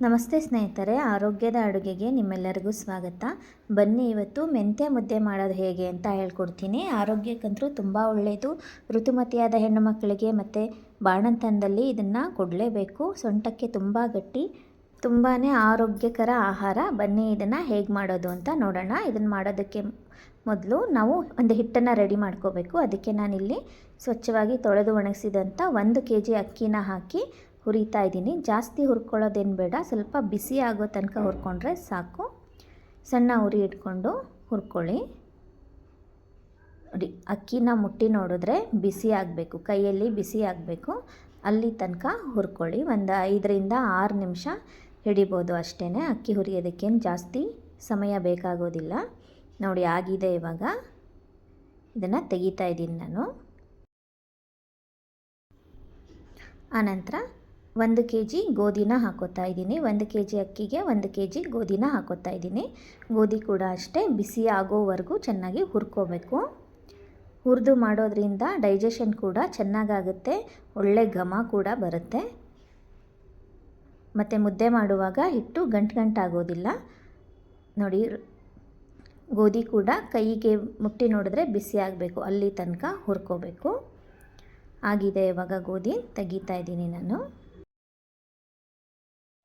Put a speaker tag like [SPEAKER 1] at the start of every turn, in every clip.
[SPEAKER 1] ನಮಸ್ತೆ ಸ್ನೇಹಿತರೆ, ಆರೋಗ್ಯದ ಅಡುಗೆಗೆ ನಿಮ್ಮೆಲ್ಲರಿಗೂ ಸ್ವಾಗತ. ಬನ್ನಿ ಇವತ್ತು ಮೆಂತ್ಯ ಮುದ್ದೆ ಮಾಡೋದು ಹೇಗೆ ಅಂತ ಹೇಳ್ಕೊಡ್ತೀನಿ. ಆರೋಗ್ಯಕ್ಕಂತೂ ತುಂಬ ಒಳ್ಳೆಯದು. ಋತುಮತಿಯಾದ ಹೆಣ್ಣು ಮಕ್ಕಳಿಗೆ ಮತ್ತು ಬಾಣಂತನದಲ್ಲಿ ಇದನ್ನು ಕೊಡಲೇಬೇಕು. ಸೊಂಟಕ್ಕೆ ತುಂಬ ಗಟ್ಟಿ, ತುಂಬಾ ಆರೋಗ್ಯಕರ ಆಹಾರ. ಬನ್ನಿ ಇದನ್ನು ಹೇಗೆ ಮಾಡೋದು ಅಂತ ನೋಡೋಣ. ಇದನ್ನು ಮಾಡೋದಕ್ಕೆ ಮೊದಲು ನಾವು ಒಂದು ಹಿಟ್ಟನ್ನು ರೆಡಿ ಮಾಡ್ಕೋಬೇಕು. ಅದಕ್ಕೆ ನಾನಿಲ್ಲಿ ಸ್ವಚ್ಛವಾಗಿ ತೊಳೆದು ಒಣಗಿಸಿದಂಥ 1 kg ಅಕ್ಕಿನ ಹಾಕಿ ಹುರಿತಾ ಇದ್ದೀನಿ. ಜಾಸ್ತಿ ಹುರ್ಕೊಳ್ಳೋದೇನು ಬೇಡ, ಸ್ವಲ್ಪ ಬಿಸಿ ಆಗೋ ತನಕ ಹುರ್ಕೊಂಡ್ರೆ ಸಾಕು. ಸಣ್ಣ ಉರಿ ಇಟ್ಕೊಂಡು ಹುರ್ಕೊಳ್ಳಿ. ನೋಡಿ, ಅಕ್ಕಿನ ಮುಟ್ಟಿ ನೋಡಿದ್ರೆ ಬಿಸಿ ಆಗಬೇಕು, ಕೈಯಲ್ಲಿ ಬಿಸಿ ಆಗಬೇಕು, ಅಲ್ಲಿ ತನಕ ಹುರ್ಕೊಳ್ಳಿ. ಒಂದು 5 ರಿಂದ 6 ನಿಮಿಷ ಹಿಡಿಬೋದು ಅಷ್ಟೇ. ಅಕ್ಕಿ ಹುರಿಯೋದಕ್ಕೇನು ಜಾಸ್ತಿ ಸಮಯ ಬೇಕಾಗೋದಿಲ್ಲ. ನೋಡಿ ಆಗಿದೆ. ಇವಾಗ ಇದನ್ನು ತೆಗಿತಾ ಇದ್ದೀನಿ ನಾನು. ಆನಂತರ 1 kg ಗೋಧಿನ ಹಾಕೋತಾ ಇದ್ದೀನಿ. 1 kg ಅಕ್ಕಿಗೆ 1 kg ಗೋಧಿನ ಹಾಕೋತಾ ಇದ್ದೀನಿ. ಗೋಧಿ ಕೂಡ ಅಷ್ಟೇ ಬಿಸಿ ಆಗೋವರೆಗೂ ಚೆನ್ನಾಗಿ ಹುರ್ಕೋಬೇಕು. ಹುರಿದು ಮಾಡೋದ್ರಿಂದ ಡೈಜೆಷನ್ ಕೂಡ ಚೆನ್ನಾಗಾಗುತ್ತೆ, ಒಳ್ಳೆ ಘಮ ಕೂಡ ಬರುತ್ತೆ. ಮತ್ತು ಮುದ್ದೆ ಮಾಡುವಾಗ ಹಿಟ್ಟು ಗಂಟಾಗೋದಿಲ್ಲ. ನೋಡಿ, ಗೋಧಿ ಕೂಡ ಕೈಗೆ ಮುಟ್ಟಿ ನೋಡಿದ್ರೆ ಬಿಸಿ ಆಗಬೇಕು, ಅಲ್ಲಿ ತನಕ ಹುರ್ಕೋಬೇಕು. ಆಗಿದೆ. ಇವಾಗ ಗೋಧಿ ತೆಗಿತಾ ಇದ್ದೀನಿ ನಾನು.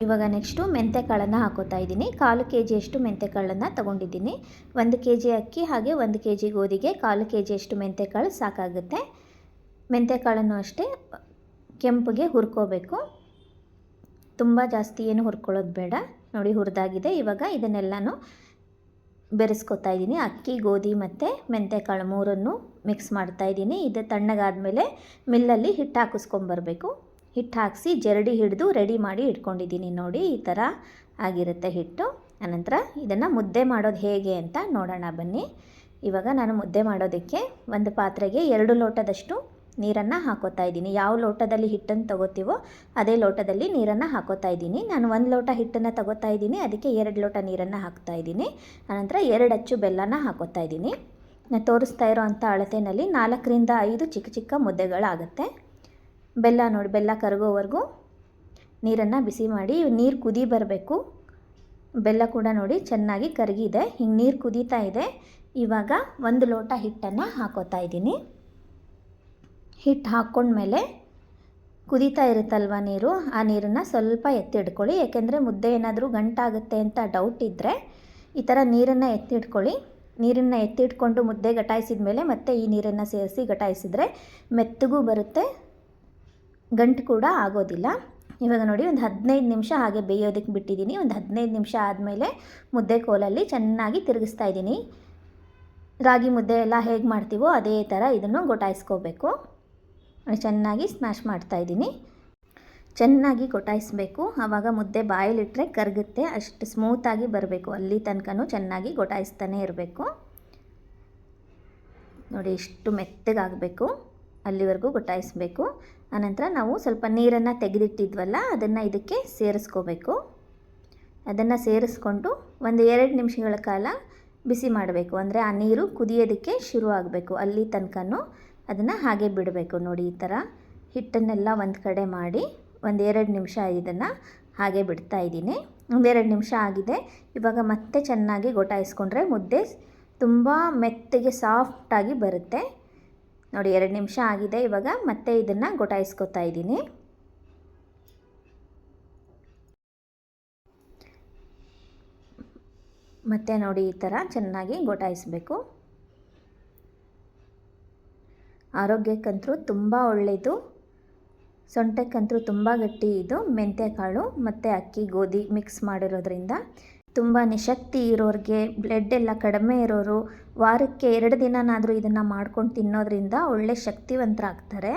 [SPEAKER 1] ಇವಾಗ ನೆಕ್ಸ್ಟು ಮೆಂತ್ಯಕಾಳನ್ನು ಹಾಕೋತಾ ಇದ್ದೀನಿ. 1/4 kg ಅಷ್ಟು ಮೆಂತ್ಯಕಾಳನ್ನು ತೊಗೊಂಡಿದ್ದೀನಿ. 1 kg ಅಕ್ಕಿ ಹಾಗೆ 1 kg ಗೋಧಿಗೆ 1/4 kg ಅಷ್ಟು ಮೆಂತ್ಯಕಾಳು ಸಾಕಾಗುತ್ತೆ. ಮೆಂತ್ಯಕಾಳನ್ನು ಅಷ್ಟೇ ಕೆಂಪಗೆ ಹುರ್ಕೋಬೇಕು, ತುಂಬ ಜಾಸ್ತಿ ಏನು ಹುರ್ಕೊಳ್ಳೋದು ಬೇಡ. ನೋಡಿ ಹುರಿದಾಗಿದೆ. ಇವಾಗ ಇದನ್ನೆಲ್ಲನೂ ಬೆರೆಸ್ಕೊತಾ ಇದ್ದೀನಿ. ಅಕ್ಕಿ, ಗೋಧಿ ಮತ್ತು ಮೆಂತ್ಯಕಾಳು ಮೂರನ್ನು ಮಿಕ್ಸ್ ಮಾಡ್ತಾ ಇದ್ದೀನಿ. ಇದು ತಣ್ಣಗಾದಮೇಲೆ ಮಿಲ್ಲಲ್ಲಿ ಹಿಟ್ಟು ಹಾಕಿಸ್ಕೊಂಬರ್ಬೇಕು. ಹಿಟ್ಟು ಹಾಕಿಸಿ ಜರಡಿ ಹಿಡಿದು ರೆಡಿ ಮಾಡಿ ಇಟ್ಕೊಂಡಿದ್ದೀನಿ. ನೋಡಿ ಈ ಥರ ಆಗಿರುತ್ತೆ ಹಿಟ್ಟು. ಅನಂತರ ಇದನ್ನು ಮುದ್ದೆ ಮಾಡೋದು ಹೇಗೆ ಅಂತ ನೋಡೋಣ ಬನ್ನಿ. ಇವಾಗ ನಾನು ಮುದ್ದೆ ಮಾಡೋದಕ್ಕೆ ಒಂದು ಪಾತ್ರೆಗೆ 2 ಲೋಟದಷ್ಟು ನೀರನ್ನು ಹಾಕೋತಾ ಇದ್ದೀನಿ. ಯಾವ ಲೋಟದಲ್ಲಿ ಹಿಟ್ಟನ್ನು ತಗೋತೀವೋ ಅದೇ ಲೋಟದಲ್ಲಿ ನೀರನ್ನು ಹಾಕೋತಾ ಇದ್ದೀನಿ. ನಾನು 1 ಲೋಟ ಹಿಟ್ಟನ್ನು ತಗೋತಾ ಇದ್ದೀನಿ, ಅದಕ್ಕೆ 2 ಲೋಟ ನೀರನ್ನು ಹಾಕ್ತಾ ಇದ್ದೀನಿ. ಆನಂತರ 2 ಅಚ್ಚು ಬೆಲ್ಲನ ಹಾಕೋತಾ ಇದ್ದೀನಿ. ನಾನು ತೋರಿಸ್ತಾ ಇರೋ ಅಂಥ ಅಳತೆಯಲ್ಲಿ 4 ರಿಂದ 5 ಚಿಕ್ಕ ಚಿಕ್ಕ ಮುದ್ದೆಗಳಾಗುತ್ತೆ. ಬೆಲ್ಲ ನೋಡಿ, ಬೆಲ್ಲ ಕರಗೋವರೆಗೂ ನೀರನ್ನು ಬಿಸಿ ಮಾಡಿ, ನೀರು ಕುದಿ ಬರಬೇಕು. ಬೆಲ್ಲ ಕೂಡ ನೋಡಿ ಚೆನ್ನಾಗಿ ಕರಗಿದೆ, ಹಿಂಗೆ ನೀರು ಕುದೀತಾ ಇದೆ. ಇವಾಗ 1 ಲೋಟ ಹಿಟ್ಟನ್ನು ಹಾಕೋತಾ ಇದ್ದೀನಿ. ಹಿಟ್ಟು ಹಾಕ್ಕೊಂಡ್ಮೇಲೆ ಕುದೀತಾ ಇರುತ್ತಲ್ವ ನೀರು, ಆ ನೀರನ್ನು ಸ್ವಲ್ಪ ಎತ್ತಿಡ್ಕೊಳ್ಳಿ. ಯಾಕೆಂದರೆ ಮುದ್ದೆ ಏನಾದರೂ ಗಂಟಾಗುತ್ತೆ ಅಂತ ಡೌಟ್ ಇದ್ದರೆ ಈ ಥರ ನೀರನ್ನು ಎತ್ತಿಡ್ಕೊಳ್ಳಿ. ನೀರನ್ನು ಎತ್ತಿಟ್ಕೊಂಡು ಮುದ್ದೆ ಗಟಾಯಿಸಿದ ಮೇಲೆ ಮತ್ತೆ ಈ ನೀರನ್ನು ಸೇರಿಸಿ ಗಟಾಯಿಸಿದರೆ ಮೆತ್ತಗೂ ಬರುತ್ತೆ, ಗಂಟು ಕೂಡ ಆಗೋದಿಲ್ಲ. ಇವಾಗ ನೋಡಿ, ಒಂದು 15 ನಿಮಿಷ ಹಾಗೆ ಬೇಯೋದಕ್ಕೆ ಬಿಟ್ಟಿದ್ದೀನಿ. ಒಂದು 15 ನಿಮಿಷ ಆದಮೇಲೆ ಮುದ್ದೆ ಕೋಲಲ್ಲಿ ಚೆನ್ನಾಗಿ ತಿರುಗಿಸ್ತಾ ಇದ್ದೀನಿ. ರಾಗಿ ಮುದ್ದೆ ಎಲ್ಲ ಹೇಗೆ ಮಾಡ್ತೀವೋ ಅದೇ ಥರ ಇದನ್ನು ಗೊಟಾಯಿಸ್ಕೋಬೇಕು. ಚೆನ್ನಾಗಿ ಸ್ಮ್ಯಾಶ್ ಮಾಡ್ತಾಯಿದ್ದೀನಿ. ಚೆನ್ನಾಗಿ ಗೊಟಾಯಿಸ್ಬೇಕು, ಆವಾಗ ಮುದ್ದೆ ಬಾಯಲ್ಲಿಟ್ಟರೆ ಕರಗುತ್ತೆ. ಅಷ್ಟು ಸ್ಮೂತಾಗಿ ಬರಬೇಕು, ಅಲ್ಲಿ ತನಕನೂ ಚೆನ್ನಾಗಿ ಗೊಟಾಯಿಸ್ತಾನೆ ಇರಬೇಕು. ನೋಡಿ ಇಷ್ಟು ಮೆತ್ತಗಾಗಬೇಕು, ಅಲ್ಲಿವರೆಗೂ ಗೊಟಾಯಿಸ್ಬೇಕು. ಆನಂತರ ನಾವು ಸ್ವಲ್ಪ ನೀರನ್ನು ತೆಗೆದಿಟ್ಟಿದ್ವಲ್ಲ, ಅದನ್ನು ಇದಕ್ಕೆ ಸೇರಿಸ್ಕೋಬೇಕು. ಅದನ್ನು ಸೇರಿಸ್ಕೊಂಡು ಒಂದು 2 ನಿಮಿಷಗಳ ಕಾಲ ಬಿಸಿ ಮಾಡಬೇಕು. ಅಂದರೆ ಆ ನೀರು ಕುದಿಯೋದಕ್ಕೆ ಶುರು ಆಗಬೇಕು, ಅಲ್ಲಿ ತನಕನೂ ಅದನ್ನು ಹಾಗೆ ಬಿಡಬೇಕು. ನೋಡಿ ಈ ಥರ ಹಿಟ್ಟನ್ನೆಲ್ಲ ಒಂದು ಕಡೆ ಮಾಡಿ ಒಂದು 2 ನಿಮಿಷ ಇದನ್ನು ಹಾಗೆ ಬಿಡ್ತಾ ಇದ್ದೀನಿ. 2 ನಿಮಿಷ ಆಗಿದೆ. ಇವಾಗ ಮತ್ತೆ ಚೆನ್ನಾಗಿ ಗೊಟಾಯಿಸ್ಕೊಂಡ್ರೆ ಮುದ್ದೆ ತುಂಬ ಮೆತ್ತಗೆ ಸಾಫ್ಟಾಗಿ ಬರುತ್ತೆ. ನೋಡಿ 2 ನಿಮಿಷ ಆಗಿದೆ. ಇವಾಗ ಮತ್ತೆ ಇದನ್ನು ಗೊಟಾಯಿಸ್ಕೊತಾ ಇದ್ದೀನಿ. ಮತ್ತೆ ನೋಡಿ ಈ ಥರ ಚೆನ್ನಾಗಿ ಗೊಟಾಯಿಸಬೇಕು. ಆರೋಗ್ಯಕ್ಕಂತೂ ತುಂಬ ಒಳ್ಳೆಯದು, ಸೊಂಟಕ್ಕಂತೂ ತುಂಬ ಗಟ್ಟಿ ಇದು ಮೆಂತ್ಯಕಾಳು ಮತ್ತು ಅಕ್ಕಿ ಗೋಧಿ ಮಿಕ್ಸ್ ಮಾಡಿರೋದ್ರಿಂದ. ತುಂಬ ನಿಶಕ್ತಿ ಇರೋರಿಗೆ, ಬ್ಲಡ್ ಎಲ್ಲ ಕಡಿಮೆ ಇರೋರು ವಾರಕ್ಕೆ 2 ದಿನನಾದರೂ ಇದನ್ನು ಮಾಡ್ಕೊಂಡು ತಿನ್ನೋದ್ರಿಂದ ಒಳ್ಳೆ ಶಕ್ತಿವಂತರಾಗ್ತಾರೆ.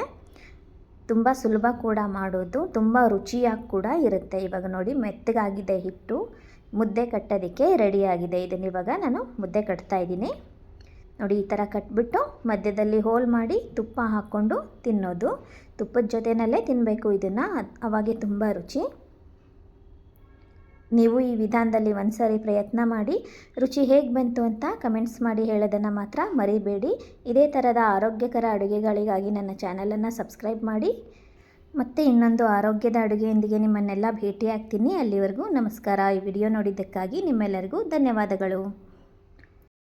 [SPEAKER 1] ತುಂಬ ಸುಲಭ ಕೂಡ ಮಾಡೋದು, ತುಂಬ ರುಚಿಯಾಗಿ ಕೂಡ ಇರುತ್ತೆ. ಇವಾಗ ನೋಡಿ ಮೆತ್ತಗಾಗಿದೆ ಹಿಟ್ಟು, ಮುದ್ದೆ ಕಟ್ಟೋದಕ್ಕೆ ರೆಡಿಯಾಗಿದೆ. ಇದನ್ನು ಇವಾಗ ನಾನು ಮುದ್ದೆ ಕಟ್ತಾ ಇದ್ದೀನಿ. ನೋಡಿ ಈ ಥರ ಕಟ್ಬಿಟ್ಟು ಮಧ್ಯದಲ್ಲಿ ಹೋಲ್ ಮಾಡಿ ತುಪ್ಪ ಹಾಕ್ಕೊಂಡು ತಿನ್ನೋದು. ತುಪ್ಪದ ಜೊತೆಯಲ್ಲೇ ತಿನ್ನಬೇಕು ಇದನ್ನು, ಅವಾಗೆ ತುಂಬ ರುಚಿ. ನೀವು ಈ ವಿಧಾನದಲ್ಲಿ ಒಂದು ಸಾರಿ ಪ್ರಯತ್ನ ಮಾಡಿ ರುಚಿ ಹೇಗೆ ಬಂತು ಅಂತ ಕಮೆಂಟ್ಸ್ ಮಾಡಿ ಹೇಳೋದನ್ನು ಮಾತ್ರ ಮರಿಬೇಡಿ. ಇದೇ ಥರದ ಆರೋಗ್ಯಕರ ಅಡುಗೆಗಳಿಗಾಗಿ ನನ್ನ ಚಾನಲನ್ನು ಸಬ್ಸ್ಕ್ರೈಬ್ ಮಾಡಿ. ಮತ್ತೆ ಇನ್ನೊಂದು ಆರೋಗ್ಯದ ಅಡುಗೆಯೊಂದಿಗೆ ನಿಮ್ಮನ್ನೆಲ್ಲ ಭೇಟಿಯಾಗ್ತೀನಿ. ಅಲ್ಲಿವರೆಗೂ ನಮಸ್ಕಾರ. ಈ ವಿಡಿಯೋ ನೋಡಿದ್ದಕ್ಕಾಗಿ ನಿಮ್ಮೆಲ್ಲರಿಗೂ ಧನ್ಯವಾದಗಳು.